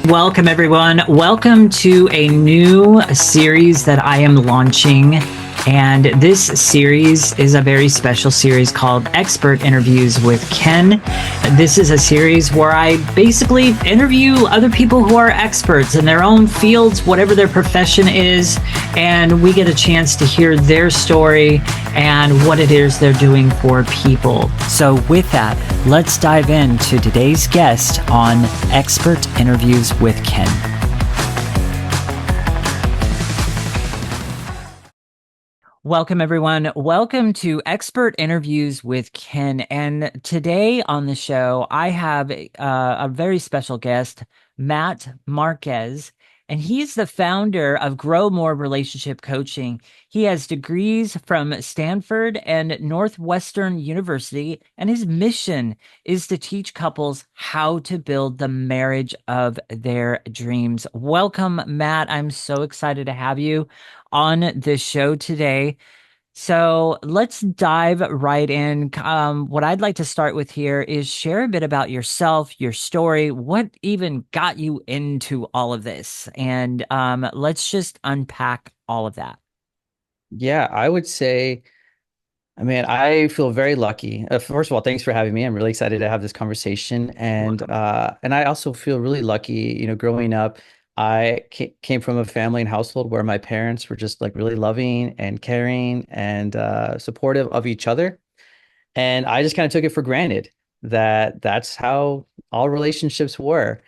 Welcome, everyone. Welcome to a new series that I am launching. And this series is a very special series called Expert Interviews with Ken. This is a series where I basically interview other people who are experts in their own fields, whatever their profession is, and we get a chance to hear their story and what it is they're doing for people. So with that, let's dive into today's guest on Expert Interviews with Ken. Welcome, everyone. Welcome to Expert Interviews with Ken. And today on the show, I have a very special guest, Matt Marquez, and he's the founder of Grow More Relationship Coaching. He has degrees from Stanford and Northwestern University, and his mission is to teach couples how to build the marriage of their dreams. Welcome, Matt. I'm so excited to have you on the show today. So let's dive right in. What I'd like to start with here is share a bit about yourself, your story, what even got you into all of this, and let's just unpack all of that. Yeah, I would say, I feel very lucky. First of all, thanks for having me. I'm really excited to have this conversation. Welcome. And I also feel really lucky, growing up, I came from a family and household where my parents were just like really loving and caring and supportive of each other. And I just kind of took it for granted that that's how all relationships were.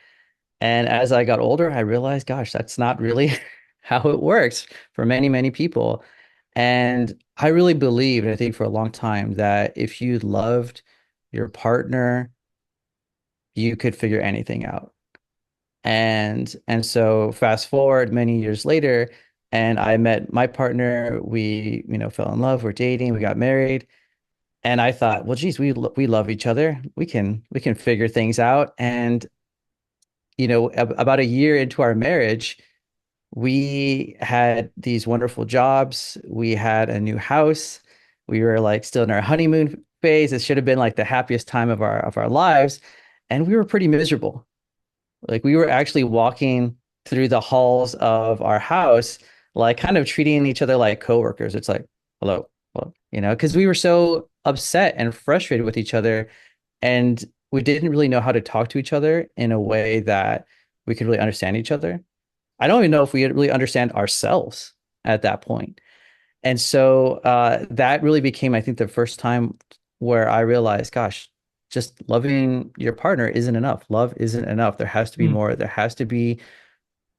And as I got older, I realized, gosh, that's not really how it works for many, many people. And I really believed, I think for a long time, that if you loved your partner, you could figure anything out. And so fast forward many years later, and I met my partner. We, fell in love. We're dating. We got married. And I thought, well, geez, we love each other. We can figure things out. And about a year into our marriage, we had these wonderful jobs. We had a new house. We were like still in our honeymoon phase. It should have been like the happiest time of our lives. And we were pretty miserable. Like we were actually walking through the halls of our house, like kind of treating each other like coworkers. It's like, hello, hello, because we were so upset and frustrated with each other. And we didn't really know how to talk to each other in a way that we could really understand each other. I don't even know if we really understand ourselves at that point. And so that really became, I think, the first time where I realized, gosh, just loving your partner isn't enough. Love isn't enough. There has to be Hmm. more. There has to be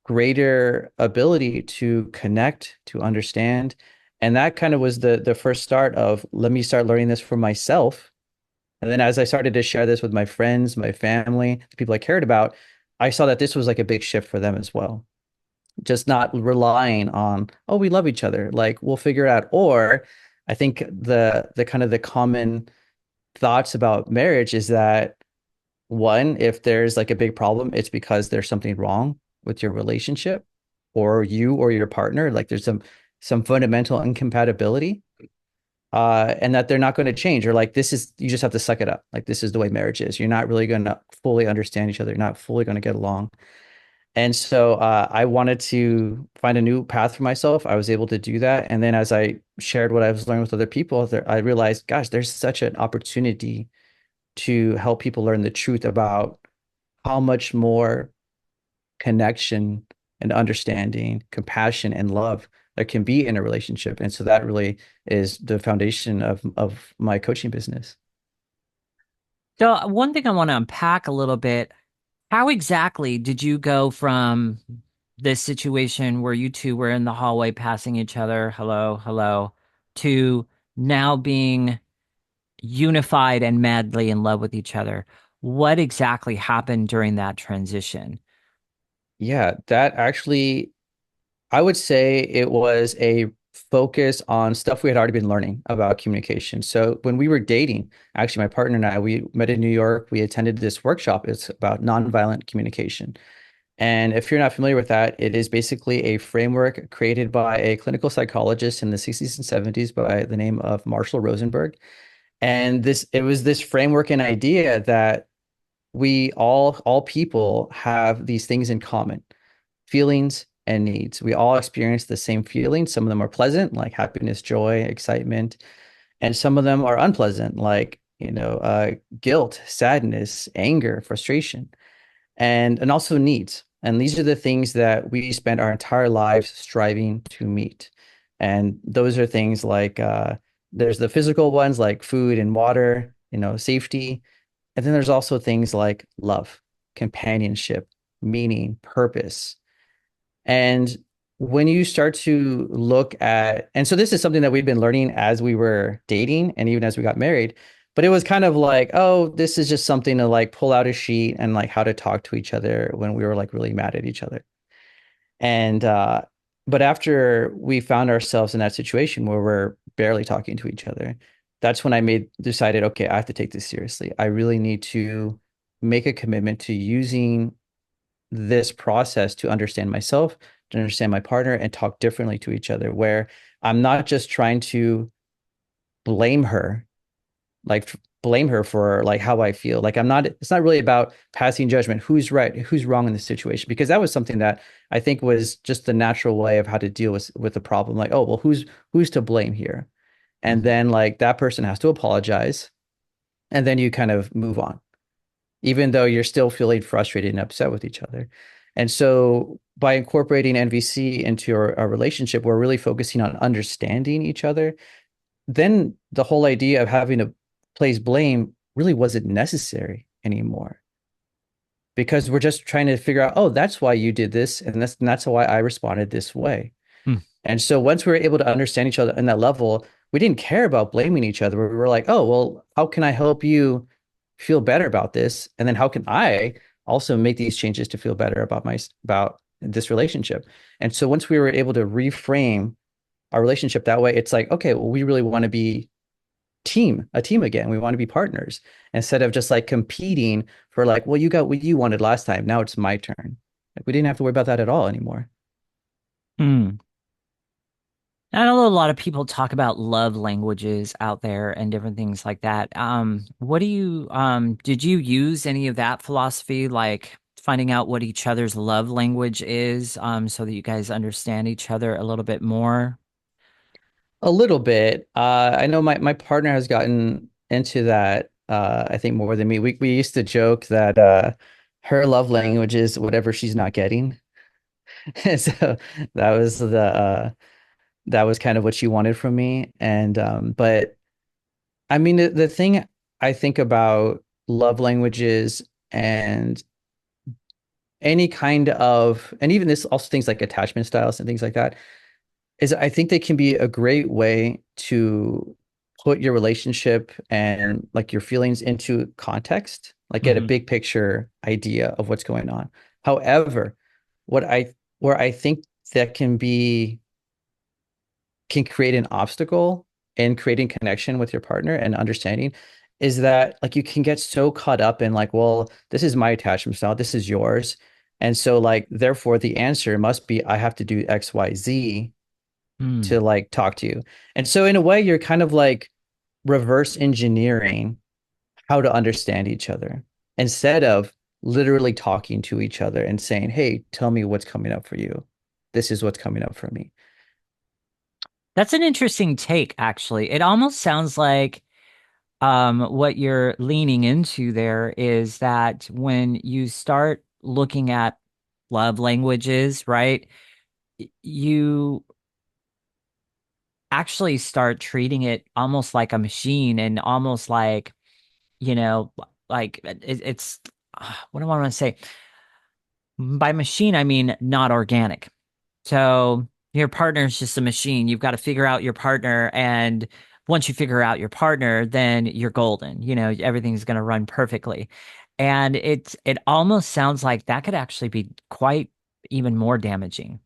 greater ability to connect, to understand. And that kind of was the first start of let me start learning this for myself. And then as I started to share this with my friends, my family, the people I cared about, I saw that this was like a big shift for them as well, just not relying on, oh, we love each other, like we'll figure it out. Or I think the kind of the common thoughts about marriage is that one, if there's like a big problem, it's because there's something wrong with your relationship or you or your partner, like there's some fundamental incompatibility, and that they're not going to change, or like this is, you just have to suck it up, like this is the way marriage is. You're not really going to fully understand each other. You're not fully going to get along. And so I wanted to find a new path for myself. I was able to do that. And then as I shared what I was learning with other people, I realized, gosh, there's such an opportunity to help people learn the truth about how much more connection and understanding, compassion and love there can be in a relationship. And so that really is the foundation of my coaching business. So one thing I want to unpack a little bit, how exactly did you go from this situation where you two were in the hallway passing each other, hello, hello, to now being unified and madly in love with each other? What exactly happened during that transition? Yeah, that actually, I would say it was a focus on stuff we had already been learning about communication. So when we were dating, actually, my partner and I, we met in New York. We attended this workshop. It's about nonviolent communication. And if you're not familiar with that, it is basically a framework created by a clinical psychologist in the 60s and 70s by the name of Marshall Rosenberg. And it was this framework and idea that we all people have these things in common, feelings and needs. We all experience the same feelings. Some of them are pleasant, like happiness, joy, excitement, and some of them are unpleasant, like, guilt, sadness, anger, frustration, and also needs. And these are the things that we spend our entire lives striving to meet. And those are things like there's the physical ones like food and water, safety. And then there's also things like love, companionship, meaning, purpose. And when you start to look at, and so this is something that we've been learning as we were dating and even as we got married, but it was kind of like, oh, this is just something to like pull out a sheet and like how to talk to each other when we were like really mad at each other. And but after we found ourselves in that situation where we're barely talking to each other, that's when decided, okay, I have to take this seriously. I really need to make a commitment to using this process to understand myself, to understand my partner, and talk differently to each other, where I'm not just trying to blame her, like blame her for like how I feel. Like it's not really about passing judgment, who's right, who's wrong in the situation, because that was something that I think was just the natural way of how to deal with the problem. Like, oh, well, who's to blame here? And Mhm. then like that person has to apologize, and then you kind of move on even though you're still feeling frustrated and upset with each other. And so by incorporating NVC into our relationship, we're really focusing on understanding each other. Then the whole idea of having to place blame really wasn't necessary anymore because we're just trying to figure out, oh, that's why you did this, and that's why I responded this way. Mm. And so once we were able to understand each other in that level, we didn't care about blaming each other. We were like, oh, well, how can I help you feel better about this? And then how can I also make these changes to feel better about this relationship? And so once we were able to reframe our relationship that way, it's like, okay, well, we really want to be a team again. We want to be partners instead of just like competing for like, well, you got what you wanted last time. Now it's my turn. Like we didn't have to worry about that at all anymore. Mm. I know a lot of people talk about love languages out there and different things like that. What do you did you use any of that philosophy, like finding out what each other's love language is, so that you guys understand each other a little bit more? A little bit. I know my partner has gotten into that. I think more than me. We used to joke that her love language is whatever she's not getting. And so that was that was kind of what she wanted from me. And but I mean the thing I think about love languages and any kind of, and even this also things like attachment styles and things like that, is I think they can be a great way to put your relationship and like your feelings into context, like get a Hmm. big picture idea of what's going on. However, what I where I think that can create an obstacle in creating connection with your partner and understanding is that like you can get so caught up in like, well, this is my attachment style, this is yours. And so like therefore the answer must be I have to do XYZ to Hmm. like talk to you. And so in a way, you're kind of like reverse engineering how to understand each other instead of literally talking to each other and saying, hey, tell me what's coming up for you. This is what's coming up for me. That's an interesting take, actually. It almost sounds like what you're leaning into there is that when you start looking at love languages, right, you actually start treating it almost like a machine and almost like, you know, like it's what do I want to say? By machine, I mean not organic. So your partner is just a machine. You've got to figure out your partner. And once you figure out your partner, then you're golden. Everything's going to run perfectly. And it almost sounds like that could actually be quite even more damaging.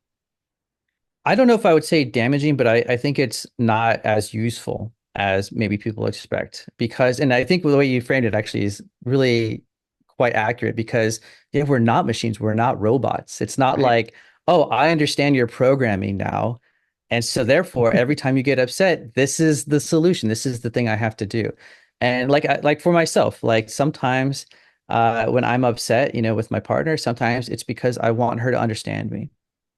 I don't know if I would say damaging, but I think it's not as useful as maybe people expect because, and I think the way you framed it actually is really quite accurate because yeah, we're not machines, we're not robots. It's not Right. like, oh, I understand your programming now. And so therefore, every time you get upset, this is the solution. This is the thing I have to do. And like for myself, like sometimes When I'm upset, with my partner, sometimes it's because I want her to understand me.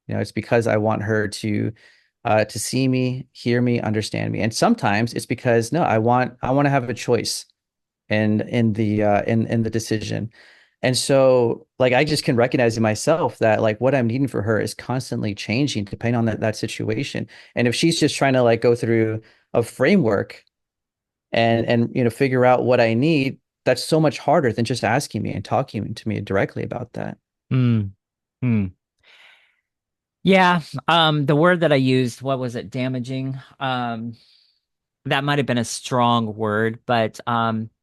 It's because I want her to see me, hear me, understand me. And sometimes it's because no, I want to have a choice in the decision. And so like I just can recognize in myself that like what I'm needing for her is constantly changing depending on that situation. And if she's just trying to like go through a framework and figure out what I need, that's so much harder than just asking me and talking to me directly about that. Mm, mm. Yeah, the word that I used, what was it? Damaging. That might have been a strong word, but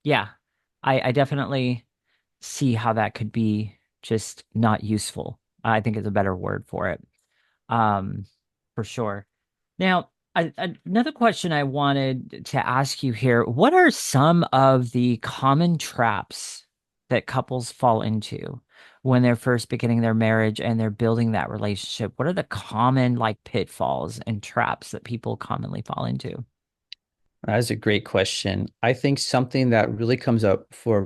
yeah, I definitely see how that could be just not useful. I think is a better word for it. Um, for sure. Now, another question I wanted to ask you here, what are some of the common traps that couples fall into when they're first beginning their marriage and they're building that relationship? What are the common like pitfalls and traps that people commonly fall into? That's a great question. I think something that really comes up for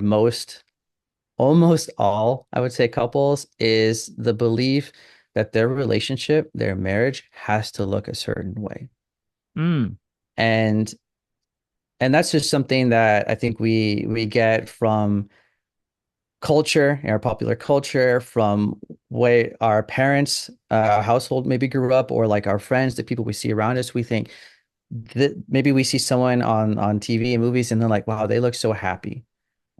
almost all, I would say, couples is the belief that their relationship, their marriage has to look a certain way. Mm, And and that's just something that I think we get from culture, our popular culture, from way our parents, household maybe grew up, or like our friends, the people we see around us. We think that maybe we see someone on TV and movies, and they're like, wow, they look so happy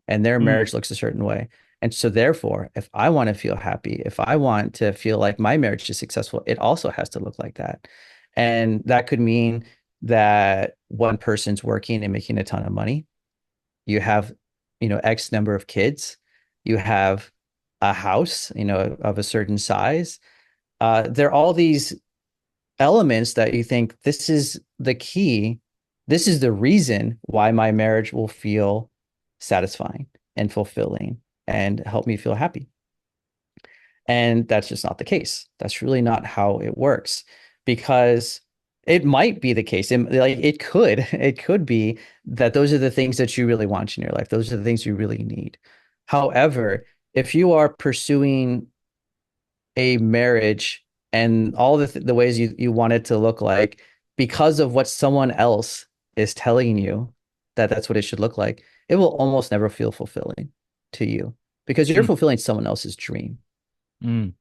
and their mm, marriage looks a certain way. And so therefore, if I want to feel happy, if I want to feel like my marriage is successful, it also has to look like that. And that could mean that one person's working and making a ton of money. You have, X number of kids. You have a house, of a certain size. There are all these elements that you think this is the key. This is the reason why my marriage will feel satisfying and fulfilling and help me feel happy. And that's just not the case. That's really not how it works because it might be the case. Like it could be that those are the things that you really want in your life. Those are the things you really need. However, if you are pursuing a marriage and all the ways you want it to look like because of what someone else is telling you that that's what it should look like, it will almost never feel fulfilling to you because you're mm, fulfilling someone else's dream. mm.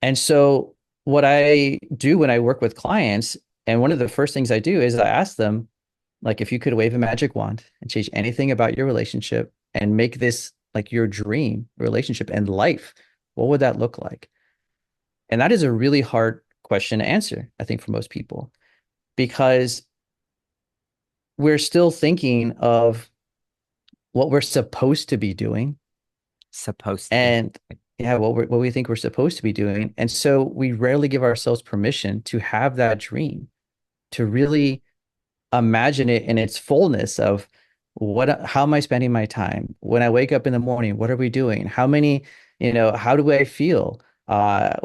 And so what I do when I work with clients, and one of the first things I do is I ask them, like, if you could wave a magic wand and change anything about your relationship and make this like your dream relationship and life, what would that look like? And that is a really hard question to answer, I think, for most people, because we're still thinking of what we're supposed to be doing Supposed to be. and yeah, what we think we're supposed to be doing. And so we rarely give ourselves permission to have that dream, to really imagine it in its fullness of how am I spending my time? When I wake up in the morning, what are we doing? How do I feel? How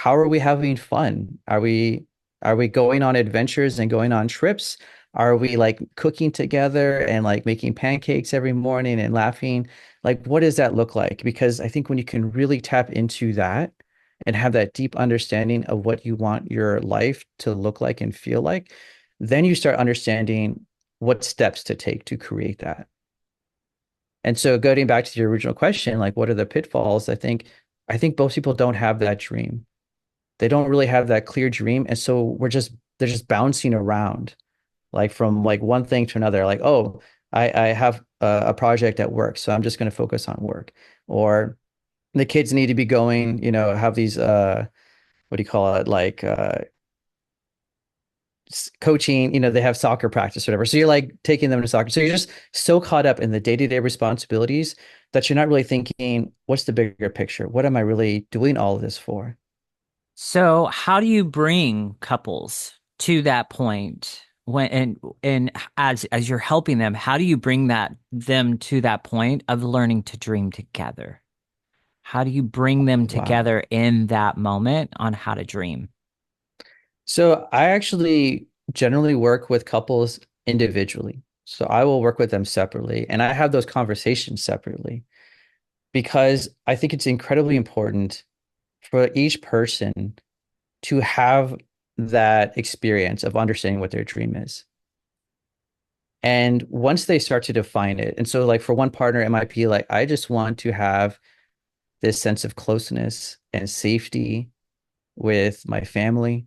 are we having fun? Are we going on adventures and going on trips? Are we like cooking together and like making pancakes every morning and laughing? Like, what does that look like? Because I think when you can really tap into that and have that deep understanding of what you want your life to look like and feel like, then you start understanding what steps to take to create that. And so going back to your original question, like what are the pitfalls? I think most people don't have that dream. They don't really have that clear dream. And so they're just bouncing around like from like one thing to another. Like, oh, I have a project at work, so I'm just going to focus on work. Or the kids need to be going, have these what do you call it? Like coaching, they have soccer practice or whatever. So you're like taking them to soccer. So you're just so caught up in the day-to-day responsibilities that you're not really thinking, what's the bigger picture? What am I really doing all of this for? So, how do you bring couples to that point when and as you're helping them, how do you bring them to that point of learning to dream together? How do you bring them Wow. together in that moment on how to dream? So I actually generally work with couples individually. So I will work with them separately and I have those conversations separately. because I think it's incredibly important for each person to have that experience of understanding what their dream is. And once they start to define it, and so like for one partner, it might be like, I just want to have this sense of closeness and safety with my family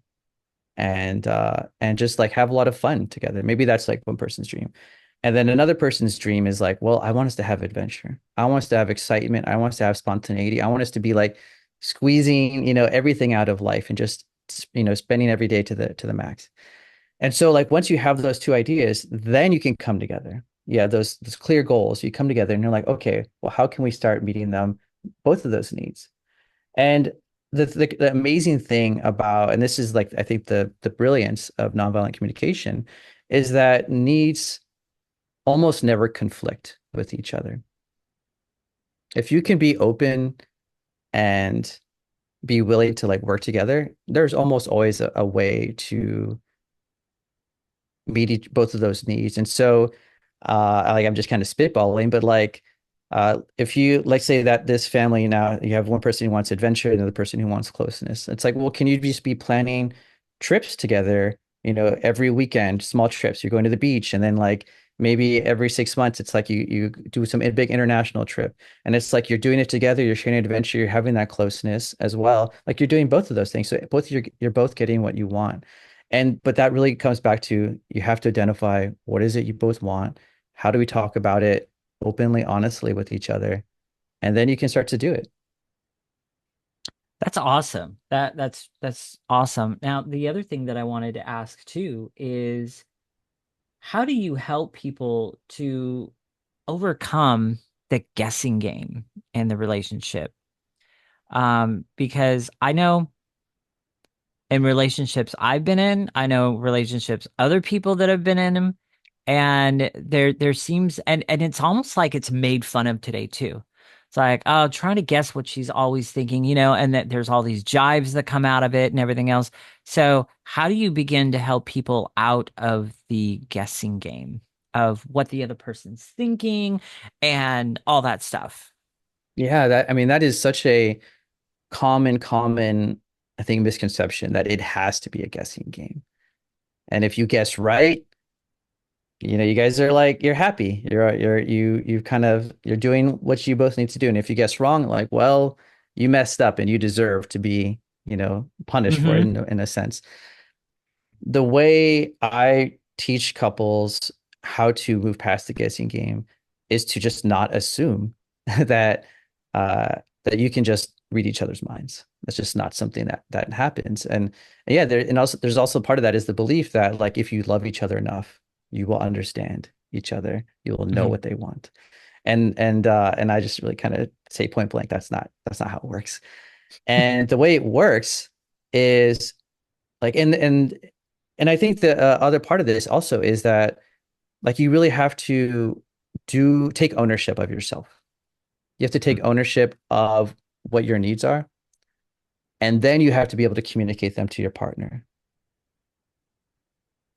and just like have a lot of fun together. Maybe that's like one person's dream. And then another person's dream is like, well, I want us to have adventure. I want us to have excitement. I want us to have spontaneity. I want us to be like squeezing, everything out of life and just, spending every day to the max. And so like once you have those two ideas, then you can come together. Yeah, those clear goals. You come together and you're like, okay, well, how can we start meeting them, both of those needs? And the amazing thing about, and this is like I think the brilliance of nonviolent communication, is that needs almost never conflict with each other. If you can be open and be willing to like work together, there's almost always a way to meet both of those needs. And so, like I'm just kind of spitballing, but like, if you like say that this family now you have one person who wants adventure and another person who wants closeness, it's like, well, can you just be planning trips together? Every weekend, small trips. You're going to the beach, and then like maybe every 6 months, it's like you do some big international trip, and it's like you're doing it together. You're sharing adventure. You're having that closeness as well. Like you're doing both of those things. So both you're both getting what you want. And but that really comes back to you have to identify what is it you both want. How do we talk about it openly, honestly with each other? And then you can start to do it. That's awesome. That's awesome. Now, the other thing that I wanted to ask too is how do you help people to overcome the guessing game in the relationship? Because I know in relationships I've been in, I know relationships other people that have been in them, and there seems and it's almost like it's made fun of today too. It's like, oh, trying to guess what she's always thinking, and that there's all these jives that come out of it and everything else. So, how do you begin to help people out of the guessing game of what the other person's thinking and all that stuff? Yeah, I mean, that is such a common, I think, misconception that it has to be a guessing game. And if you guess right, you guys are like you're happy. You kind of you're doing what you both need to do. And if you guess wrong, like, well, you messed up and you deserve to be, punished for it Hmm. in a sense. The way I teach couples how to move past the guessing game is to just not assume that that you can just read each other's minds. That's just not something that happens. And yeah, there's also part of that is the belief that like if you love each other enough, you will understand each other. You will know Hmm. what they want. And I just really kind of say point blank, that's not how it works. And the way it works is like and I think the other part of this also is that like you really have to do take ownership of yourself. You have to take ownership of what your needs are, and then you have to be able to communicate them to your partner.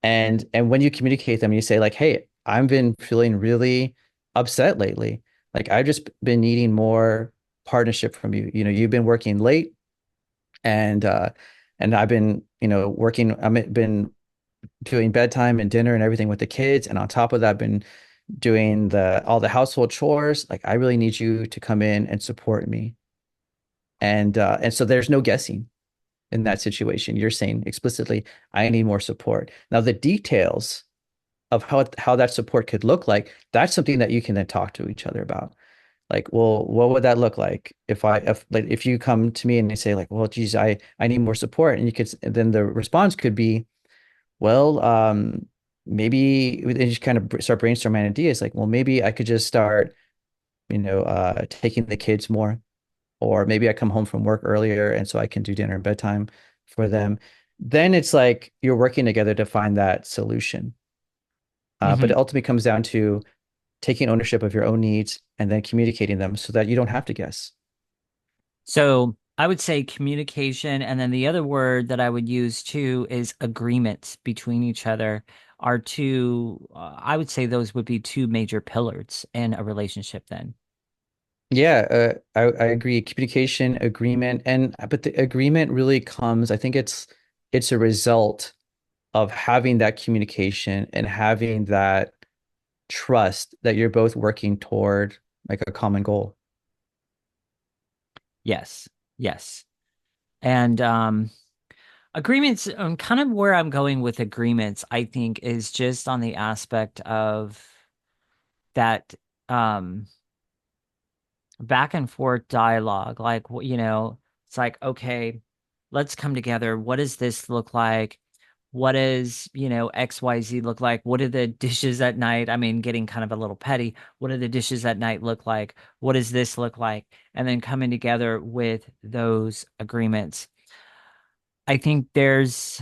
And when you communicate them, you say like, "Hey, I've been feeling really upset lately. Like I've just been needing more partnership from you. You've been working late, and I've been, working. I've been doing bedtime and dinner and everything with the kids, and on top of that, I've been doing the all the household chores. Like I really need you to come in and support me." And so there's no guessing in that situation. You're saying explicitly, I need more support. Now, the details of how that support could look like, that's something that you can then talk to each other about. Like, well, what would that look like if you come to me and you say like, well, geez, I need more support, and then the response could be, well, maybe they just kind of start brainstorming ideas like, well, maybe I could just start, taking the kids more, or maybe I come home from work earlier and so I can do dinner and bedtime for them. Then it's like you're working together to find that solution. But Hmm. it ultimately comes down to taking ownership of your own needs and then communicating them so that you don't have to guess. So I would say communication, and then the other word that I would use too is agreement between each other are two, I would say those would be two major pillars in a relationship then. Yeah, I agree. Communication, agreement, and but the agreement really comes, I think it's a result of having that communication and having that trust that you're both working toward like a common goal. Yes, yes. And agreements, kind of where I'm going with agreements, I think, is just on the aspect of that um back and forth dialogue. Like, it's like, okay, let's come together. What does this look like? What does, XYZ look like? What do the dishes at night? I mean, getting kind of a little petty. What do the dishes at night look like? What does this look like? And then coming together with those agreements. I think there's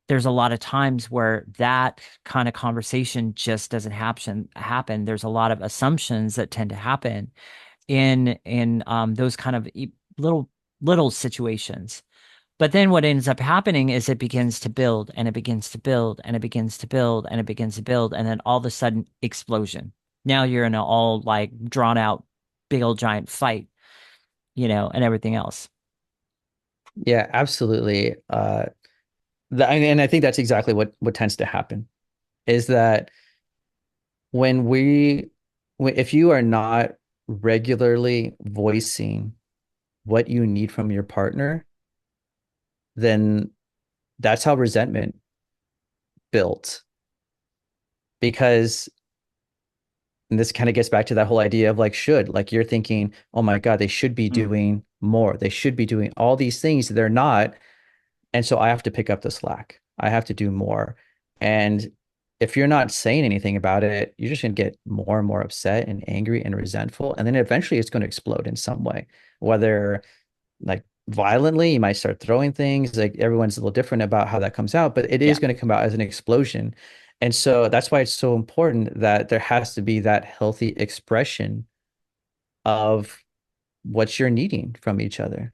a lot of times where that kind of conversation just doesn't happen. There's a lot of assumptions that tend to happen in those kind of little situations. But then what ends up happening is it begins to build and it begins to build and it begins to build and it begins to build, and then all of a sudden explosion. Now you're in an all like drawn out big old giant fight, and everything else. Yeah, absolutely. And I think that's exactly what tends to happen is that when if you are not regularly voicing what you need from your partner, then that's how resentment built. Because and this kind of gets back to that whole idea of like should, like you're thinking, oh my God, they should be Mm. doing more. They should be doing all these things. They're not. And so I have to pick up the slack. I have to do more. And if you're not saying anything about it, you're just going to get more and more upset and angry and resentful. And then eventually it's going to explode in some way, whether like violently, you might start throwing things. Like everyone's a little different about how that comes out, but it Yeah. is going to come out as an explosion. And so that's why it's so important that there has to be that healthy expression of what you're needing from each other.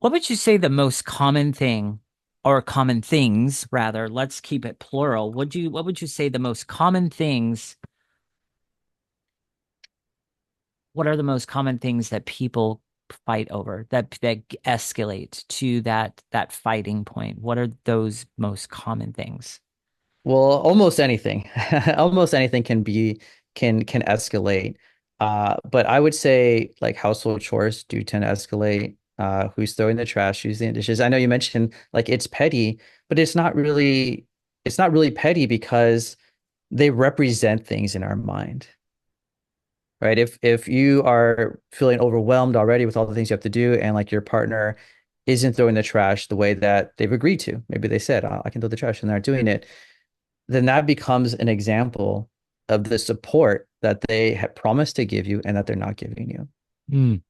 What would you say the most common thing, or common things rather, let's keep it plural. What would you say the most common things, what are the most common things that people fight over, that escalate to that fighting point? What are those most common things? Well, almost anything, almost anything can escalate. But I would say like household chores do tend to escalate. Who's throwing the trash, who's doing the dishes. I know you mentioned like it's petty, but it's not really petty because they represent things in our mind, right? If you are feeling overwhelmed already with all the things you have to do, and like your partner isn't throwing the trash the way that they've agreed to, maybe they said, oh, I can throw the trash, and they're not doing it, then that becomes an example of the support that they have promised to give you and that they're not giving you. Mm,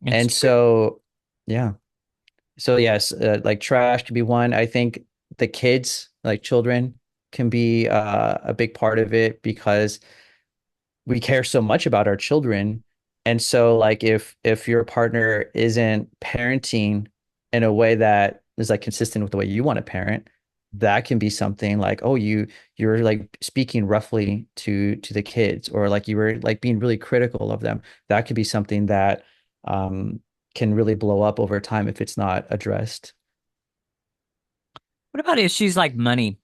it's And true. so, yeah. So yes, like trash could be one. I think the kids, like children, can be a big part of it because we care so much about our children. And so like if your partner isn't parenting in a way that is like consistent with the way you want to parent, that can be something like, oh, you're like speaking roughly to the kids, or like you were like being really critical of them. That could be something that um can really blow up over time if it's not addressed. What about issues like money?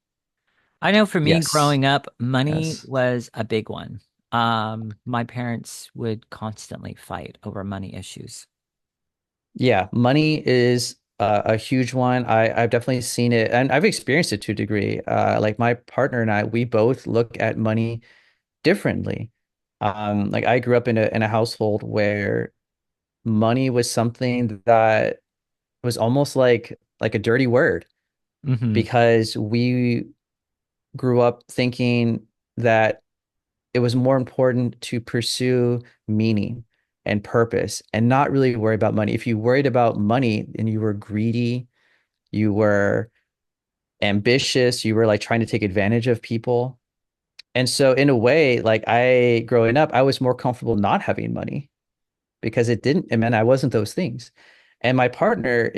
I know for me Yes. growing up, money Yes. was a big one. My parents would constantly fight over money issues. Yeah, money is a huge one. I've definitely seen it and I've experienced it to a degree. Like my partner and I, we both look at money differently. Like I grew up in a household where money was something that was almost like a dirty word Hmm. because we grew up thinking that it was more important to pursue meaning and purpose and not really worry about money. If you worried about money and you were greedy, you were ambitious, you were like trying to take advantage of people. And so in a way, like I growing up, I was more comfortable not having money because it meant I wasn't those things. And my partner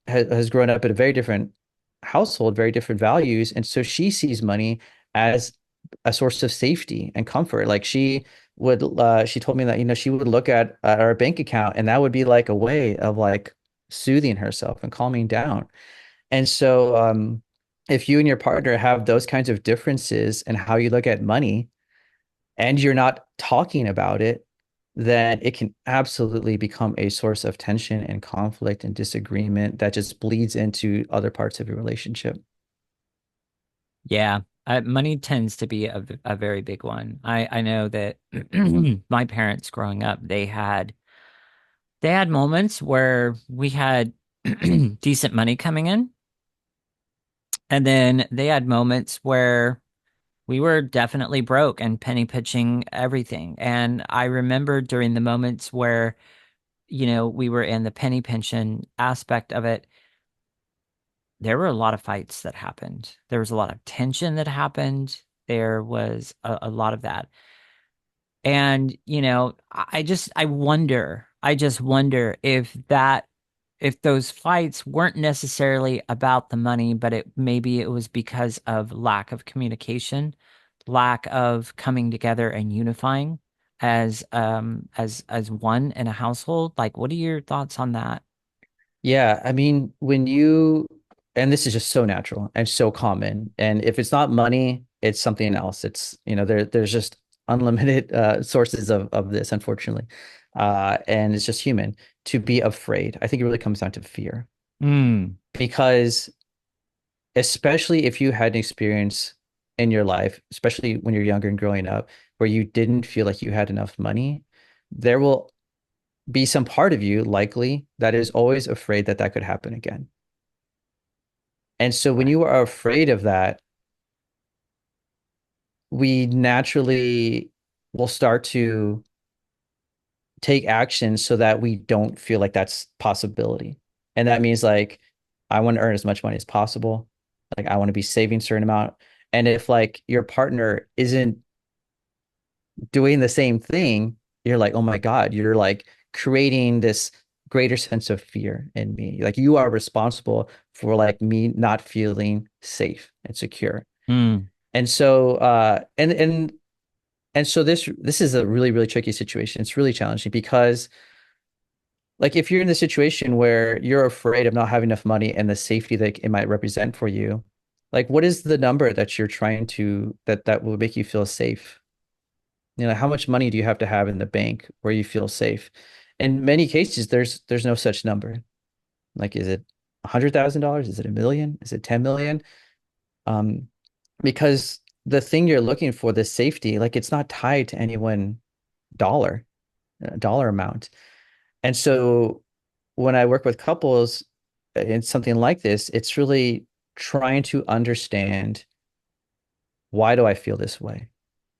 has grown up in a very different household, very different values. And so she sees money as a source of safety and comfort. Like she would she told me that, she would look at our bank account, and that would be like a way of like soothing herself and calming down. And so if you and your partner have those kinds of differences in how you look at money, and you're not talking about it, then it can absolutely become a source of tension and conflict and disagreement that just bleeds into other parts of your relationship. Yeah, money tends to be a very big one. I know that my parents growing up, they had moments where we had decent money coming in, and then they had moments where we were definitely broke and penny pitching everything. And I remember during the moments where, we were in the penny pension aspect of it, there were a lot of fights that happened. There was a lot of tension that happened. There was a lot of that. And, I just wonder if those fights weren't necessarily about the money, but maybe it was because of lack of communication, lack of coming together and unifying as one in a household. Like, what are your thoughts on that? Yeah, I mean, and this is just so natural and so common. And if it's not money, it's something else. It's, there's just unlimited sources of this, unfortunately. And it's just human to be afraid. I think it really comes down to fear Mm, because especially if you had an experience in your life, especially when you're younger and growing up, where you didn't feel like you had enough money, there will be some part of you likely that is always afraid that that could happen again. And so when right. you are afraid of that, we naturally will start to take action so that we don't feel like that's possibility. And that means like I want to earn as much money as possible. Like I want to be saving a certain amount. And if like your partner isn't doing the same thing, you're like, oh my God, you're like creating this greater sense of fear in me. Like you are responsible for like me not feeling safe and secure. Mm, And so and so this is a really, really tricky situation. It's really challenging because like if you're in the situation where you're afraid of not having enough money and the safety that it might represent for you, like what is the number that you're trying to that will make you feel safe? How much money do you have to have in the bank where you feel safe? In many cases, there's no such number. Like, is it $100,000? Is it a million? Is it 10 million? Um, because the thing you're looking for, the safety, like it's not tied to any one dollar, dollar amount. And so when I work with couples in something like this, it's really trying to understand why do I feel this way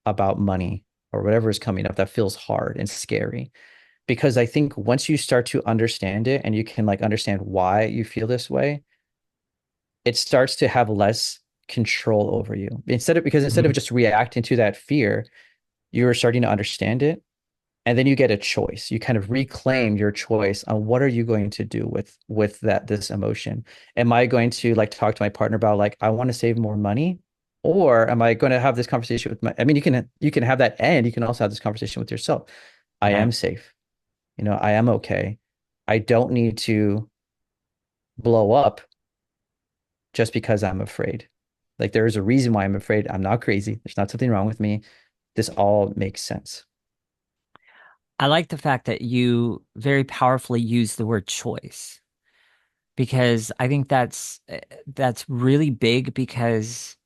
about money or whatever is coming up that feels hard and scary. Because I think once you start to understand it and you can like understand why you feel this way, it starts to have less control over you. Instead of mm, just reacting to that fear, you're starting to understand it. And then you get a choice. You kind of reclaim your choice on what are you going to do with that this emotion. Am I going to like talk to my partner about like I want to save more money? Or am I going to have this conversation with my, I mean, you can have that and you can also have this conversation with yourself. I right. am safe. I am okay. I don't need to blow up just because I'm afraid. Like there is a reason why I'm afraid. I'm not crazy. There's not something wrong with me. This all makes sense. I like the fact that you very powerfully use the word choice because I think that's really big because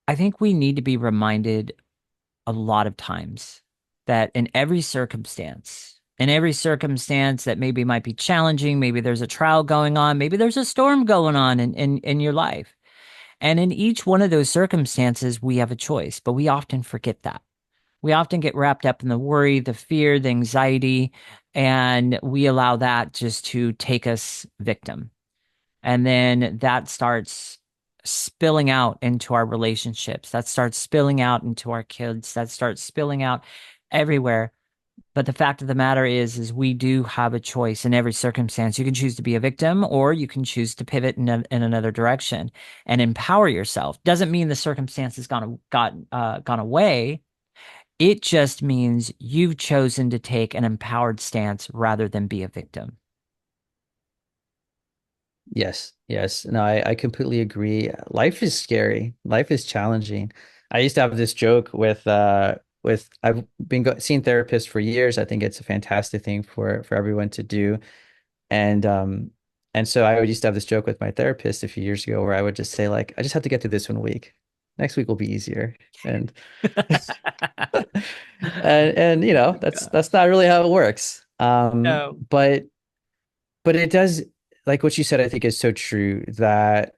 I think we need to be reminded a lot of times that in every circumstance that maybe might be challenging, maybe there's a trial going on, maybe there's a storm going on in your life. And in each one of those circumstances, we have a choice, but we often forget that. We often get wrapped up in the worry, the fear, the anxiety, and we allow that just to take us victim. And then that starts spilling out into our relationships. That starts spilling out into our kids. That starts spilling out everywhere. But the fact of the matter is we do have a choice in every circumstance. You can choose to be a victim, or you can choose to pivot in another direction and empower yourself. Doesn't mean the circumstance has gone away. It just means you've chosen to take an empowered stance rather than be a victim. Yes, yes. No, I completely agree. Life is scary. Life is challenging. I used to have this joke with I've been seeing therapists for years. I think it's a fantastic thing for everyone to do. And and so I would used to have this joke with my therapist a few years ago where I would just say like, I just have to get through this 1 week. Next week will be easier. And and you know, that's not really how it works. No. But it does, like what you said, I think is so true that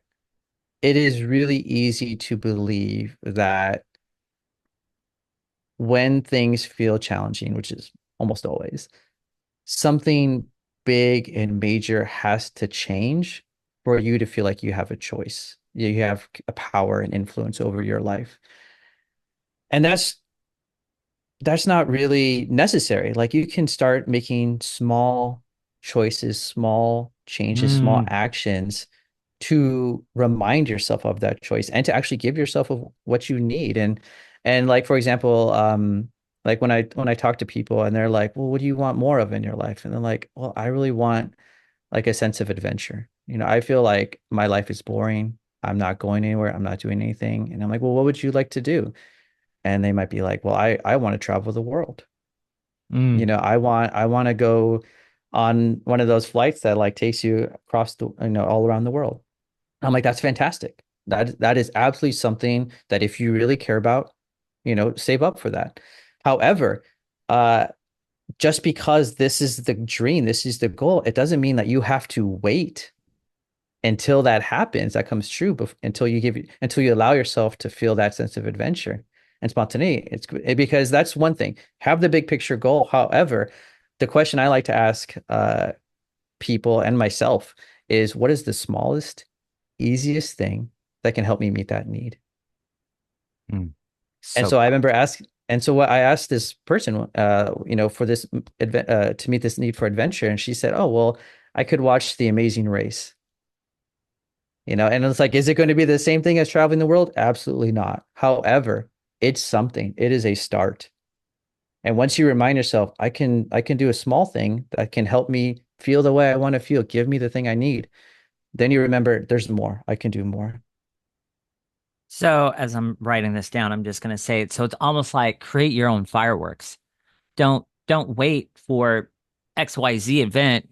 it is really easy to believe that when things feel challenging, which is almost always, something big and major has to change for you to feel like you have a choice. You have a power and influence over your life. And that's not really necessary. Like you can start making small choices, small changes, small Mm. actions to remind yourself of that choice and to actually give yourself of what you need. And like for example, like when I talk to people and they're like, "Well, what do you want more of in your life?" And they're like, "Well, I really want like a sense of adventure. You know, I feel like my life is boring. I'm not going anywhere. I'm not doing anything." And I'm like, "Well, what would you like to do?" And they might be like, "Well, I want to travel the world. You Mm. know, I want to go on one of those flights that like takes you across the, all around the world." I'm like, "That's fantastic. That is absolutely something that if you really care about, save up for that." However, uh, just because this is the dream, this is the goal, it doesn't mean that you have to wait until that happens, that comes true, until you allow yourself to feel that sense of adventure and spontaneity. Because that's one thing. Have the big picture goal. However, the question I like to ask people and myself is, what is the smallest, easiest thing that can help me meet that need? Mm. And So so I remember asking, and so what I asked this person, for this to meet this need for adventure, and she said, "Oh, well, I could watch The Amazing Race." And it's like, is it going to be the same thing as traveling the world? Absolutely not. However, it's something. It is a start. And once you remind yourself, I can do a small thing that can help me feel the way I want to feel, give me the thing I need. Then you remember there's more. I can do more. So as I'm writing this down, I'm just going to say it. So it's almost like create your own fireworks. Don't wait for XYZ event.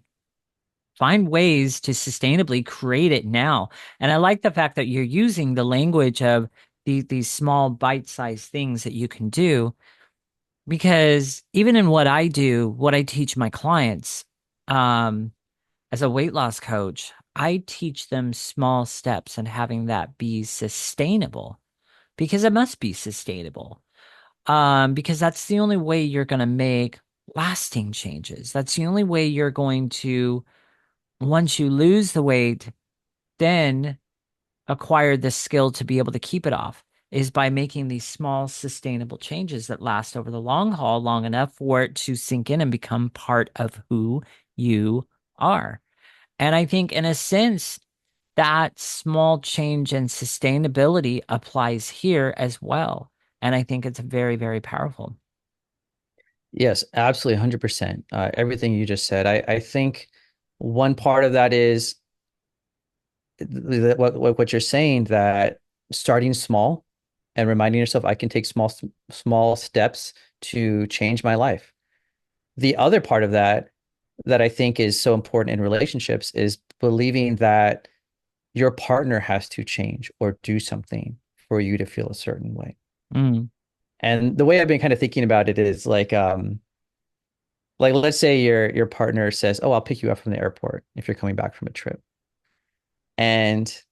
Find ways to sustainably create it now. And I like the fact that you're using the language of these small bite-sized things that you can do because even in what I do, what I teach my clients, um, as a weight loss coach, I teach them small steps and having that be sustainable because it must be sustainable. Because that's the only way you're going to make lasting changes. That's the only way you're going to, once you lose the weight, then acquire the skill to be able to keep it off is by making these small sustainable changes that last over the long haul, long enough for it to sink in and become part of who you are. And I think, in a sense, that small change and sustainability applies here as well. And I think it's very, very powerful. Yes, absolutely, 100%. Everything you just said. I think one part of that is what you're saying, that starting small and reminding yourself I can take small steps to change my life. The other part of that I think is so important in relationships is believing that your partner has to change or do something for you to feel a certain way. Mm. And the way I've been kind of thinking about it is like let's say your partner says, "Oh, I'll pick you up from the airport if you're coming back from a trip." And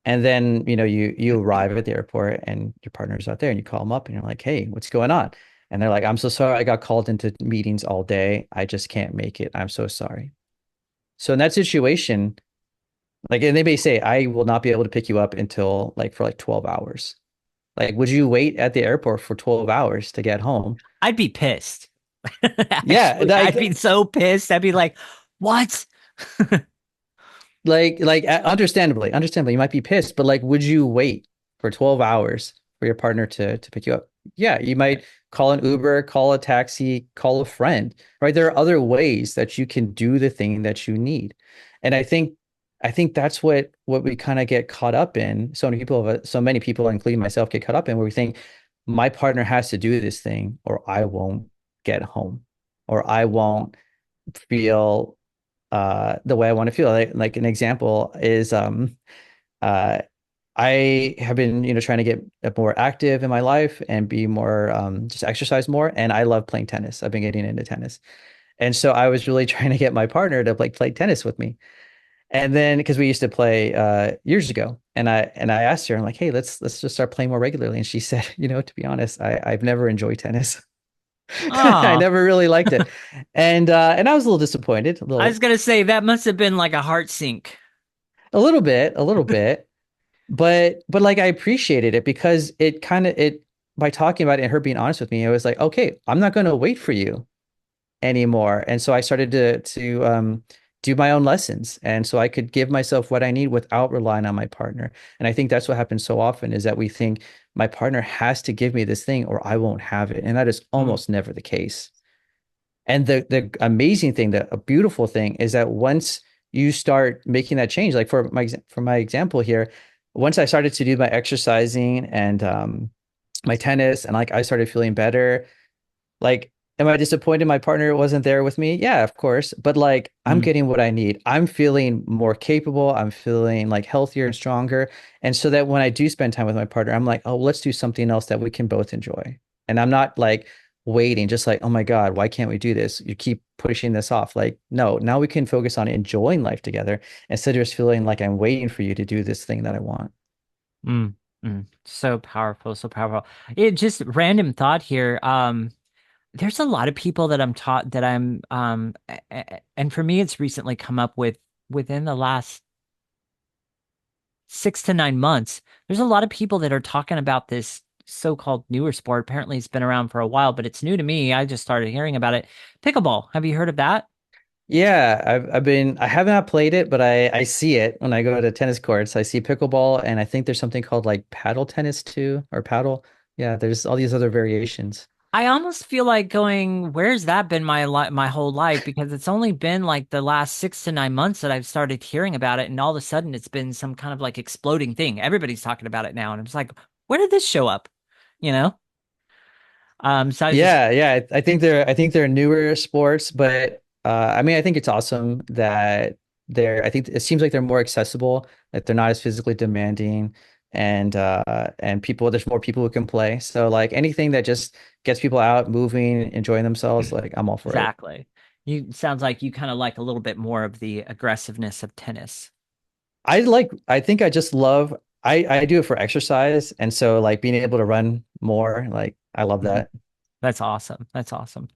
then, you arrive at the airport and your partner's out there and you call them up and you're like, "Hey, what's going on?" And they're like, "I'm so sorry. I got called into meetings all day. I just can't make it. I'm so sorry." So in that situation, like, and they may say, "I will not be able to pick you up until like for like 12 hours." Like, would you wait at the airport for 12 hours to get home? I'd be pissed. Yeah, Actually, I'd like be so pissed. I'd be like, what? understandably, you might be pissed, but like, would you wait for 12 hours for your partner to pick you up? Yeah, you might call an Uber, call a taxi, call a friend, right? There are other ways that you can do the thing that you need. And I think that's what we kind of get caught up in. So many people, including myself, get caught up in where we think my partner has to do this thing or I won't get home or I won't feel the way I want to feel. Like an example is uh I have been, trying to get more active in my life and be more, just exercise more. And I love playing tennis. I've been getting into tennis. And so I was really trying to get my partner to like play tennis with me. And then because we used to play years ago, and I asked her, I'm like, hey, let's just start playing more regularly. And she said, to be honest, I've never enjoyed tennis. I Oh, never really liked it. And I was a little disappointed, I was gonna say that must have been like a heart sink. a little bit. But like I appreciated it because it by talking about it and her being honest with me, it was like, okay, I'm not going to wait for you anymore. And so I started to do my own lessons. And so I could give myself what I need without relying on my partner. And I think that's what happens so often is that we think my partner has to give me this thing or I won't have it. And that is Mm, almost never the case. And the amazing thing, a beautiful thing is that once you start making that change, like for my example here, once I started to do my exercising and my tennis and like I started feeling better, like am I disappointed my partner wasn't there with me? Yeah, of course. But like I'm mm, getting what I need. I'm feeling more capable. I'm feeling like healthier and stronger. And so that when I do spend time with my partner, I'm like, oh, let's do something else that we can both enjoy. And I'm not like waiting, just like, oh my God, why can't we do this? You keep pushing this off. Like, no, now we can focus on enjoying life together instead of just feeling like I'm waiting for you to do this thing that I want. mm, So powerful, so powerful. It just random thought here. There's a lot of people that I'm taught that and for me, it's recently come up with within the last 6 to 9 months. There's a lot of people that are talking about this so-called newer sport. Apparently, it's been around for a while, but it's new to me. I just started hearing about it. Pickleball. Have you heard of that? Yeah, I have not played it, but I see it when I go to tennis courts. I see pickleball and I think there's something called like paddle tennis too, or paddle. Yeah, there's all these other variations. I almost feel like going, where's that been my whole life? Because it's only been like the last 6 to 9 months that I've started hearing about it, and all of a sudden it's been some kind of like exploding thing. Everybody's talking about it now, and it's like, where did this show up? You know? So I was just Yeah, yeah. I think they're newer sports, but I mean I think it's awesome that I think it seems like they're more accessible, that they're not as physically demanding and there's more people who can play. So like anything that just gets people out, moving, enjoying themselves, like I'm all for it. exactly. You sounds like you kind of like a little bit more of the aggressiveness of tennis. I think I just love I do it for exercise and so like being able to run more, like I love Mhm. that. That's awesome. That's awesome.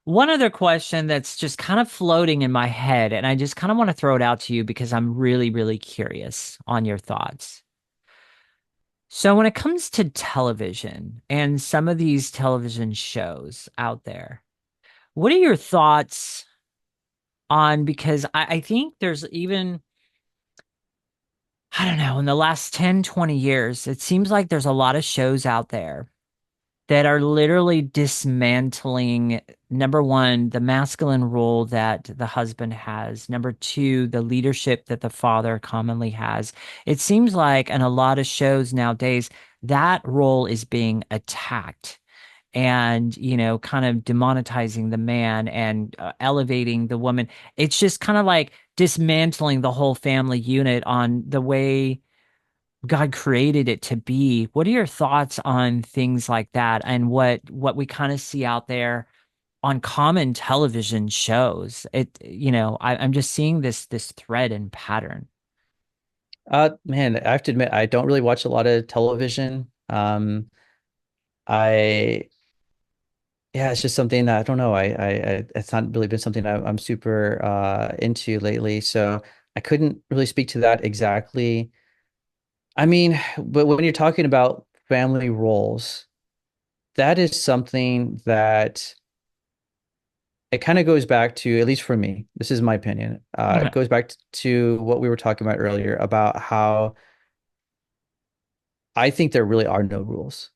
One other question that's just kind of floating in my head, and I just kind of want to throw it out to you because I'm really, really curious on your thoughts. So, when it comes to television and some of these television shows out there, what are your thoughts on? Because I think there's even, I don't know, in the last 10, 20 years, it seems like there's a lot of shows out there that are literally dismantling number one, the masculine role that the husband has, number two, the leadership that the father commonly has. It seems like in a lot of shows nowadays, that role is being attacked and, kind of demonetizing the man and elevating the woman. It's just kind of like dismantling the whole family unit on the way God created it to be. What are your thoughts on things like that and what we kind of see out there on common television shows? I'm just seeing this thread and pattern. Man, I have to admit I don't really watch a lot of television. I Yeah, it's just something that I don't know. It's not really been something I'm super into lately. So I couldn't really speak to that exactly. I mean, but when you're talking about family roles, that is something that it kind of goes back to, at least for me, this is my opinion. It Okay. goes back to what we were talking about earlier about how I think there really are no rules.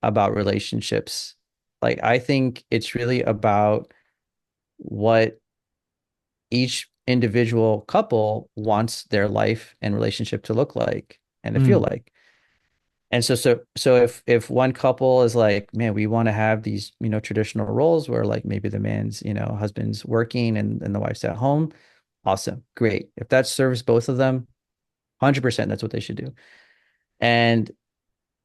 about relationships. Like I think it's really about what each individual couple wants their life and relationship to look like and to feel Mm, like. And so if one couple is like, man, we want to have these, traditional roles where like maybe the man's, husband's working and the wife's at home, awesome, great. If that serves both of them, 100% that's what they should do. And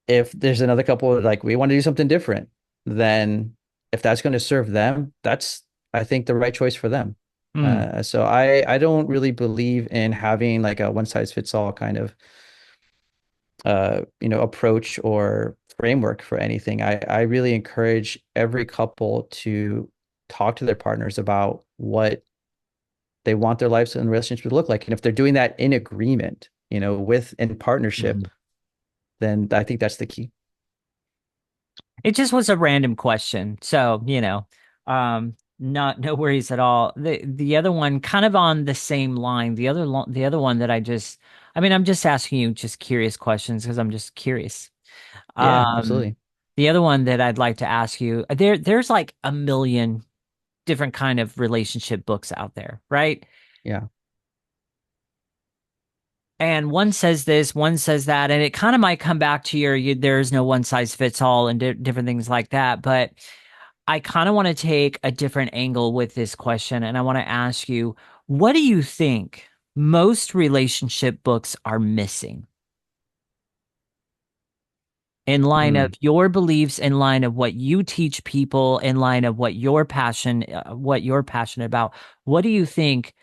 if there's another couple like we want to do something different, then if that's going to serve them, that's I think the right choice for them. mm. So I don't really believe in having like a one size fits all kind of approach or framework for anything. I really encourage every couple to talk to their partners about what they want their lives and relationships to look like. And if they're doing that in agreement, with in partnership, Mm. then I think that's the key. It just was a random question. So, not no worries at all. The other one kind of on the same line. The other one that I'm just asking you just curious questions because I'm just curious. Yeah, Um, absolutely. the other one that I'd like to ask you, there's like a million different kind of relationship books out there, right? Yeah. And one says this, one says that, and it kind of might come back to there's no one size fits all and different things like that. But I kind of want to take a different angle with this question, and I want to ask you, what do you think most relationship books are missing in line of Mm. your beliefs, in line of what you teach people, in line of what you're passionate about? What do you think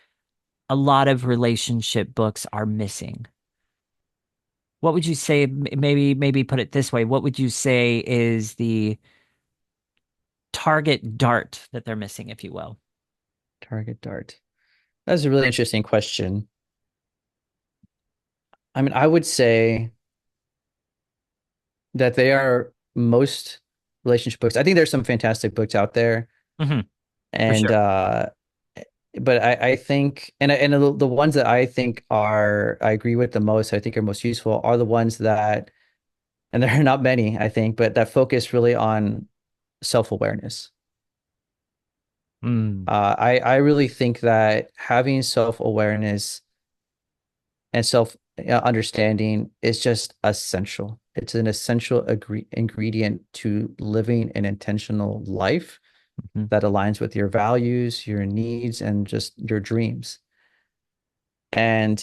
a lot of relationship books are missing? What would you say? Maybe put it this way. What would you say is the target dart that they're missing, if you will? Target dart. That's a really interesting question. I mean, I would say that they are most relationship books. I think there's some fantastic books out there, Hmm. For and sure. but I think and the ones that I think are I agree with the most, I think are most useful are the ones that, and there are not many, I think, but that focus really on self-awareness. Mm, I really think that having self-awareness and self understanding is just essential. It's an essential ingredient to living an intentional life mhm. that aligns with your values, your needs, and just your dreams. And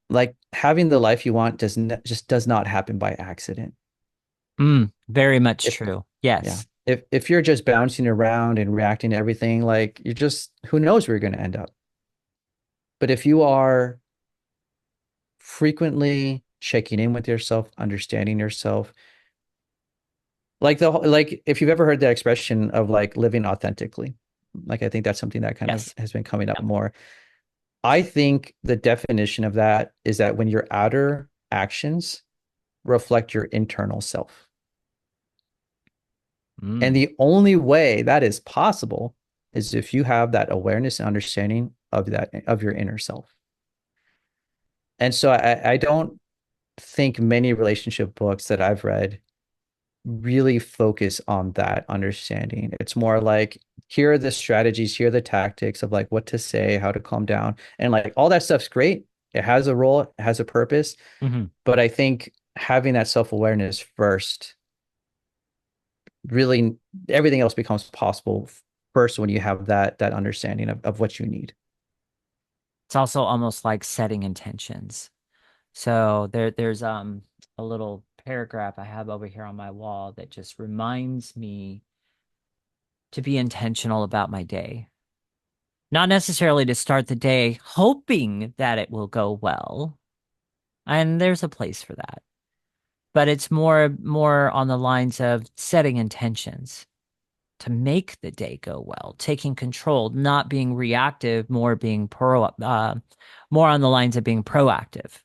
like having the life you want does not happen by accident. Very much If true. Yeah, Yes. if you're just bouncing around and reacting to everything, like you're just who knows where you're going to end up. But if you are frequently checking in with yourself, understanding yourself, like if you've ever heard that expression of like living authentically, like I think that's something that kind of Yes. has been coming up Yep. more. I think the definition of that is that when your outer actions reflect your internal self. And Mm, the only way that is possible is if you have that awareness and understanding of that of your inner self. And so I don't think many relationship books that I've read really focus on that understanding. It's more like here are the strategies, here are the tactics of like what to say, how to calm down. And like all that stuff's great. It has a role, it has a purpose. hmm. But I think having that self-awareness first, really everything else becomes possible first when you have that understanding of what you need. It's also almost like setting intentions. So there's a little paragraph I have over here on my wall that just reminds me to be intentional about my day. Not necessarily to start the day hoping that it will go well. And there's a place for that. But it's more on the lines of setting intentions to make the day go well, taking control, not being reactive, more on the lines of being proactive.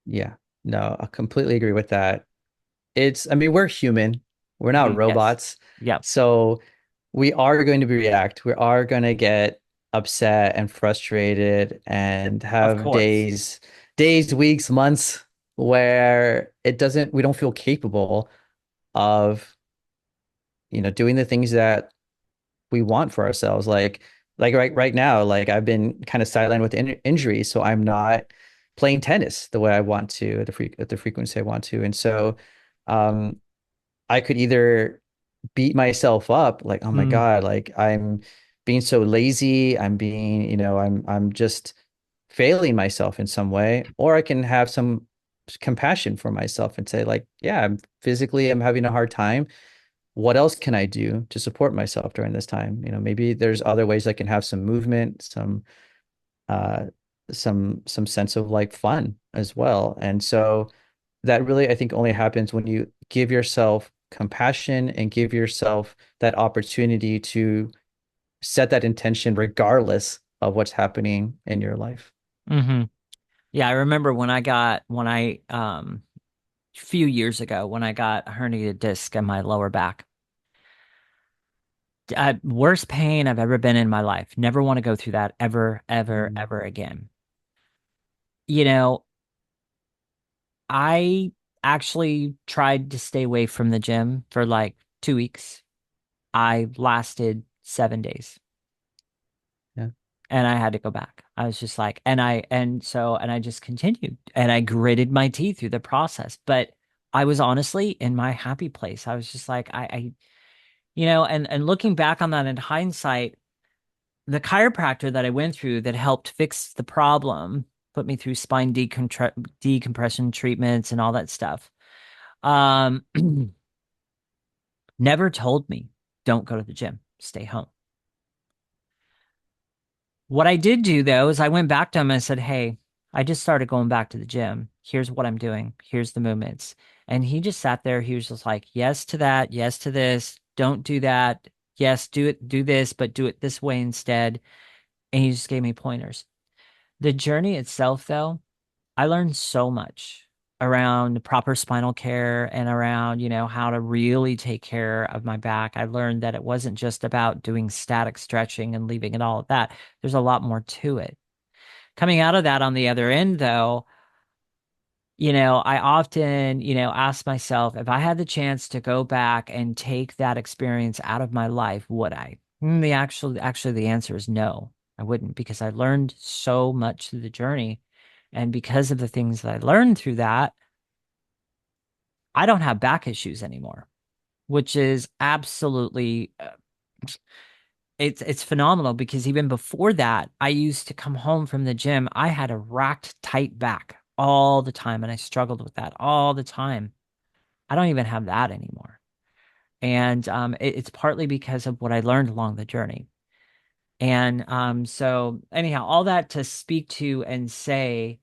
Yeah. No, I completely agree with that. I mean, we're human. We're not Mm, yes. robots. Yep. So we are going to react. We are going to get upset and frustrated and Of have course. days, weeks, months, where we don't feel capable of, doing the things that we want for ourselves. Like right now, like I've been kind of sidelined with injuries, so I'm not playing tennis the way I want to at the frequency I want to. And so um I could either beat myself up like, oh my Mm, God, like I'm being so lazy, I'm just failing myself in some way, or I can have some compassion for myself and say like, yeah, I'm having a hard time. What else can I do to support myself during this time? Maybe there's other ways I can have some movement, uh some sense of like fun as well. And so that really, I think, only happens when you give yourself compassion and give yourself that opportunity to set that intention regardless of what's happening in your life. hmm Yeah, I remember when I a few years ago when I got a herniated disc in my lower back. Worst pain I've ever been in my life. Never want to go through that ever, ever, Mm. ever again. You know, I actually tried to stay away from the gym for like 2 weeks. I lasted 7 days Yeah. and I had to go back. I was just like, and I just continued and I gritted my teeth through the process. But I was honestly in my happy place. I was just like, and looking back on that in hindsight, the chiropractor that I went through that helped fix the problem, put me through spine decompression treatments and all that stuff. Um, never told me, don't go to the gym, stay home. What I did do though is I went back to him and I said, hey, I just started going back to the gym. Here's what I'm doing. Here's the movements. And he just sat there. He was just like, yes to that. Yes to this. Don't do that. Yes, do it, do this, but do it this way instead. And he just gave me pointers. The journey itself, though, I learned so much around proper spinal care and around, how to really take care of my back. I learned that it wasn't just about doing static stretching and leaving it all at that. There's a lot more to it. Coming out of that on the other end, though, I often, ask myself if I had the chance to go back and take that experience out of my life, would I? Actually, the answer is no, I wouldn't because I learned so much through the journey. And because of the things that I learned through that, I don't have back issues anymore, which is absolutely it's phenomenal because even before that, I used to come home from the gym, I had a racked tight back all the time and I struggled with that all the time. I don't even have that anymore. And it's partly because of what I learned along the journey. And so anyhow, all that to speak to and say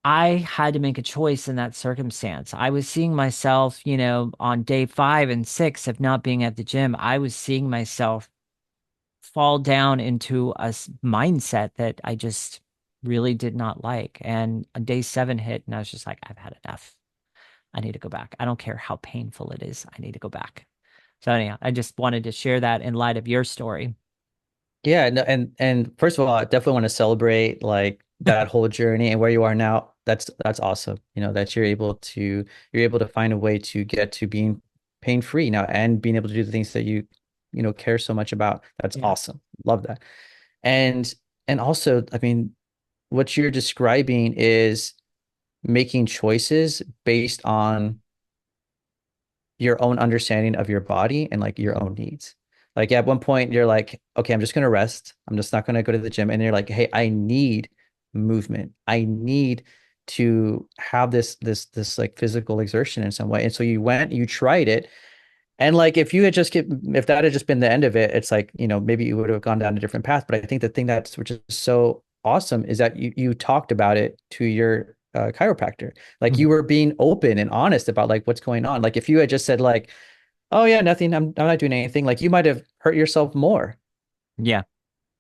I had to make a choice in that circumstance. I was seeing myself, on day 5 and 6 of not being at the gym, I was seeing myself fall down into a mindset that I just really did not like. And on day 7 hit, and I was just like, I've had enough. I need to go back. I don't care how painful it is. I need to go back. So anyhow, I just wanted to share that in light of your story. Yeah, no, and first of all, I definitely want to celebrate like that whole journey and where you are now. That's awesome. That you're able to find a way to get to being pain free now and being able to do the things that you care so much about. That's Yeah. awesome. Love that. And and also, I mean, what you're describing is making choices based on your own understanding of your body and like your own needs. Like at one point you're like, okay, I'm just going to rest. I'm just not going to go to the gym. And you're like, hey, I need movement. I need to have this like physical exertion in some way. And so you went, you tried it. And like if that had just been the end of it, it's like, maybe you would have gone down a different path. But I think the thing that's which is so awesome is that you talked about it to your chiropractor. Like you Mhm. were being open and honest about like what's going on. Like if you had just said like, oh yeah, nothing, I'm not doing anything, like you might have hurt yourself more. Yeah.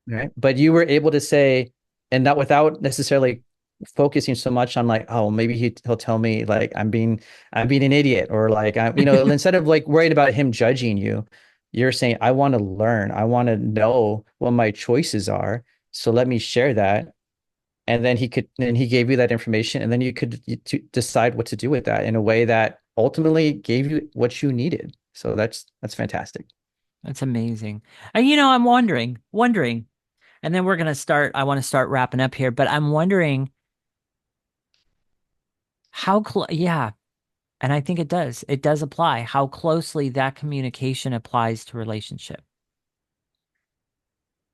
Right. But you were able to say, and not without necessarily focusing so much on like, oh, maybe he'll tell me like I'm being an idiot or like instead of like worried about him judging you, you're saying, I want to learn. I want to know what my choices are. So let me share that. and then he gave you that information, and then you could decide what to do with that in a way that ultimately gave you what you needed. So that's fantastic. That's amazing. And I'm wondering, and then I want to start wrapping up here, but I'm wondering yeah, and I think it does apply how closely that communication applies to relationship.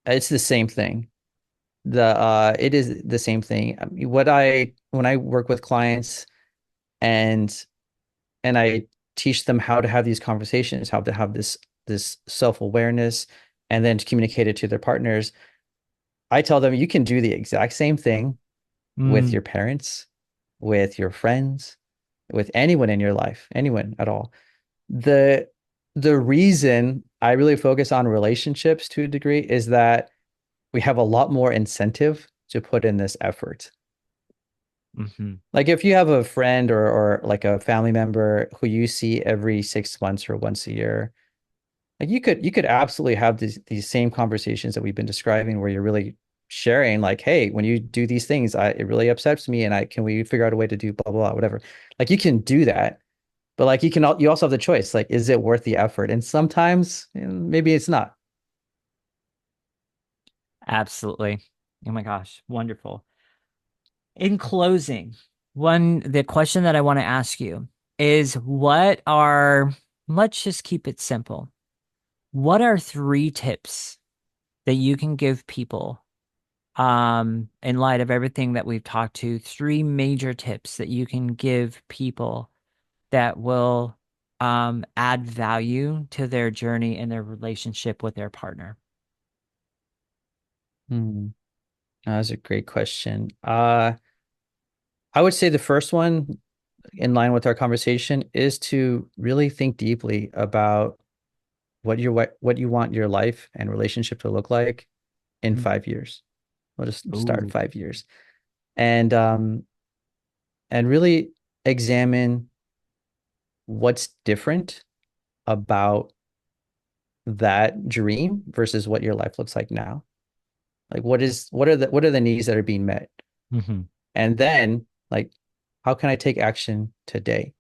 It's the same thing. The It is the same thing. I mean, when I work with clients and I teach them how to have these conversations, how to have this self-awareness, and then to communicate it to their partners, I tell them you can do the exact same thing with Mm, your parents, with your friends, with anyone in your life, anyone at all. The the reason I really focus on relationships to a degree is that we have a lot more incentive to put in this effort. hmm. Like if you have a friend or like a family member who you see every 6 months or once a year, like you could absolutely have these same conversations that we've been describing where you're really sharing like, hey, when you do these things, it really upsets me, and I can we figure out a way to do blah blah blah, whatever. Like you can do that, but like you also have the choice. Like, is it worth the effort? And sometimes maybe it's not. Absolutely. Oh my gosh, wonderful. In closing, the question that I want to ask you is let's just keep it simple. What are three tips that you can give people, in light of everything that we've talked to, three major tips that you can give people that will, add value to their journey and their relationship with their partner? Hmm. That's a great question. I would say the first one, in line with our conversation, is to really think deeply about what you want your life and relationship to look like in Mm. 5 years. We'll just start at Ooh. 5 years, and really examine what's different about that dream versus what your life looks like now. Like what are the needs that are being met? Hmm. And then like how can I take action today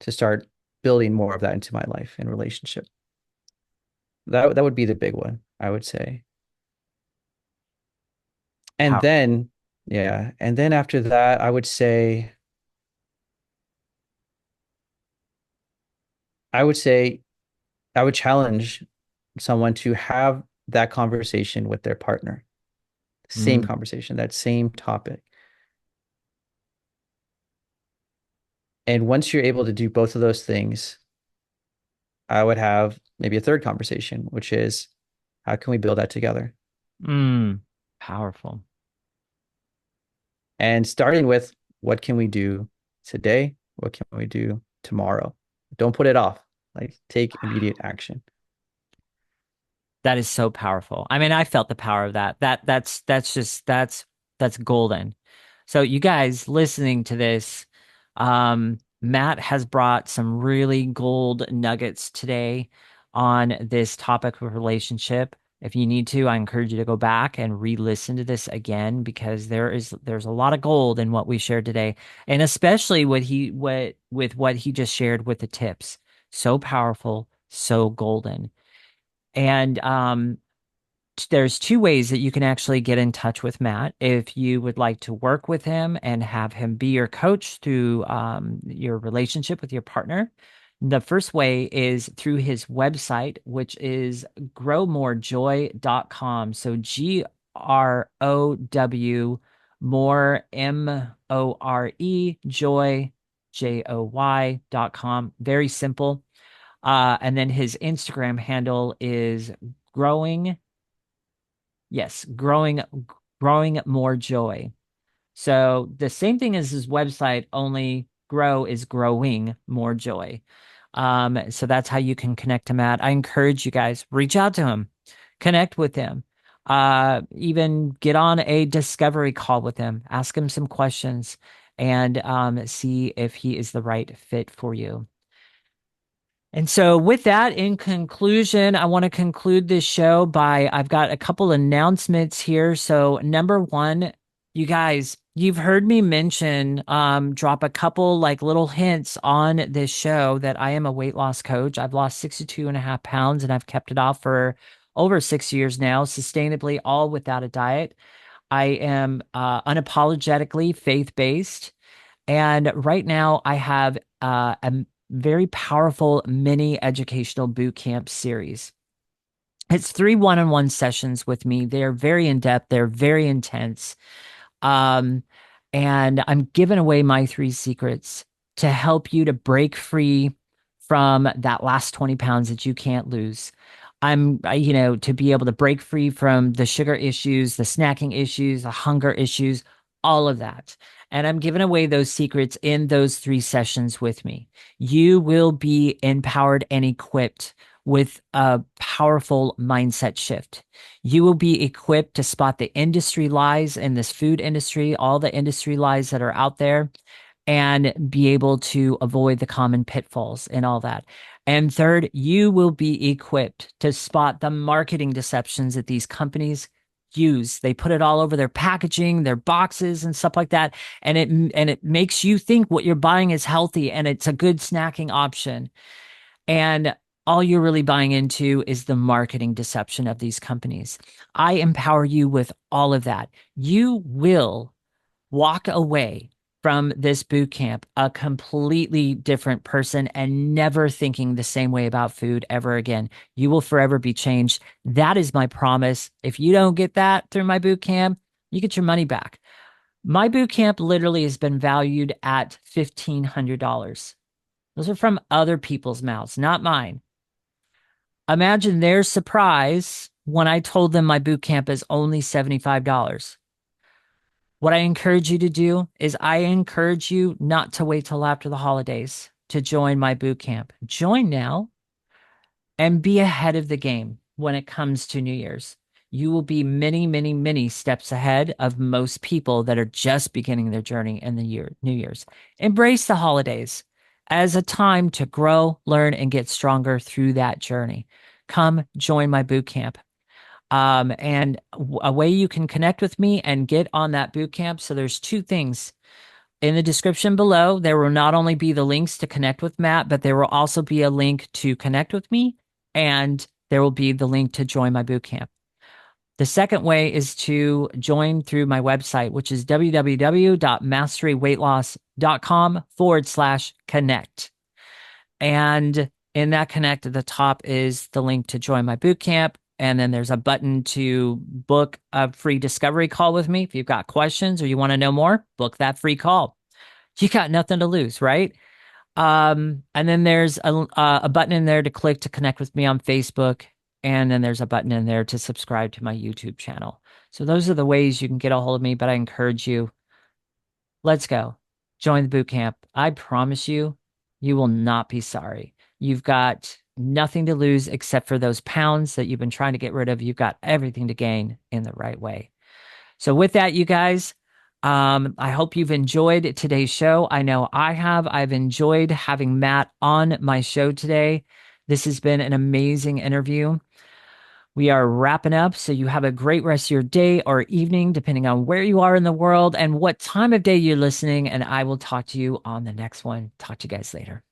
to start building more of that into my life and relationship? That would be the big one, I would say. And Power. then yeah, and then after that, I would say I would challenge someone to have that conversation with their partner. Same Mm. conversation, that same topic. And once you're able to do both of those things, I would have maybe a third conversation, which is how can we build that together? Mm. Powerful. And starting with what can we do today? What can we do tomorrow? Don't put it off. Like take immediate action. That is so powerful. I mean, I felt the power of that. That's golden. So you guys listening to this, Matt has brought some really gold nuggets today on this topic of relationship. If you need to, I encourage you to go back and re-listen to this again because there's a lot of gold in what we shared today, and especially with what he just shared with the tips. So powerful, so golden. And there's two ways that you can actually get in touch with Matt if you would like to work with him and have him be your coach through, your relationship with your partner. The first way is through his website, which is growmorejoy.com. So GROW more MORE joy.com. Very simple. And then his Instagram handle is growing, yes, growing more joy. So the same thing as his website, only grow is growing more joy. So that's how you can connect to Matt. I encourage you guys, reach out to him, connect with him, even get on a discovery call with him, ask him some questions, and, see if he is the right fit for you. And so, with that, in conclusion, I want to conclude this show by I've got a couple announcements here. So, number one, You guys, you've heard me mention, drop a couple like little hints on this show that I am a weight loss coach. I've lost 62.5 pounds and I've kept it off for over 6 years now, sustainably, all without a diet. I am unapologetically faith-based. And right now I have a very powerful mini educational boot camp series. It's 3 one-on-one sessions with me. They're very in depth, they're very intense. Um, and I'm giving away my 3 secrets to help you to break free from that last 20 pounds that you can't lose. To be able to break free from the sugar issues, the snacking issues, the hunger issues, all of that. And I'm giving away those secrets in those 3 sessions with me. You will be empowered and equipped with a powerful mindset shift. You will be equipped to spot the industry lies in this food industry, all the industry lies that are out there, and be able to avoid the common pitfalls and all that. And third, you will be equipped to spot the marketing deceptions that these companies use. They put it all over their packaging, their boxes and stuff like that, and it makes you think what you're buying is healthy and it's a good snacking option. And all you're really buying into is the marketing deception of these companies. I empower you with all of that. You will walk away from this boot camp a completely different person and never thinking the same way about food ever again. You will forever be changed. That is my promise. If you don't get that through my boot camp, you get your money back. My boot camp literally has been valued at $1,500. Those are from other people's mouths, not mine. Imagine their surprise when I told them my boot camp is only $75. What I encourage you to do is I encourage you not to wait till after the holidays to join my boot camp. Join now and be ahead of the game when it comes to New Year's. You will be many, many, many steps ahead of most people that are just beginning their journey in the New Year's. Embrace the holidays as a time to grow, learn, and get stronger through that journey. Come join my boot camp. And a way you can connect with me and get on that boot camp. So there's 2 things in the description below. There will not only be the links to connect with Matt, but there will also be a link to connect with me, and there will be the link to join my boot camp. The second way is to join through my website, which is www.masteryweightloss.com/connect. And in that connect at the top is the link to join my boot camp. And then there's a button to book a free discovery call with me. If you've got questions or you want to know more, book that free call. You got nothing to lose, right? And then there's a button in there to click to connect with me on Facebook. And then there's a button in there to subscribe to my YouTube channel. So those are the ways you can get a hold of me, but I encourage you, let's go. Join the boot camp. I promise you, you will not be sorry. You've got nothing to lose except for those pounds that you've been trying to get rid of. You've got everything to gain in the right way. So with that, you guys, I hope you've enjoyed today's show. I know I have. I've enjoyed having Matt on my show today. This has been an amazing interview. We are wrapping up, so you have a great rest of your day or evening, depending on where you are in the world and what time of day you're listening. And I will talk to you on the next one. Talk to you guys later.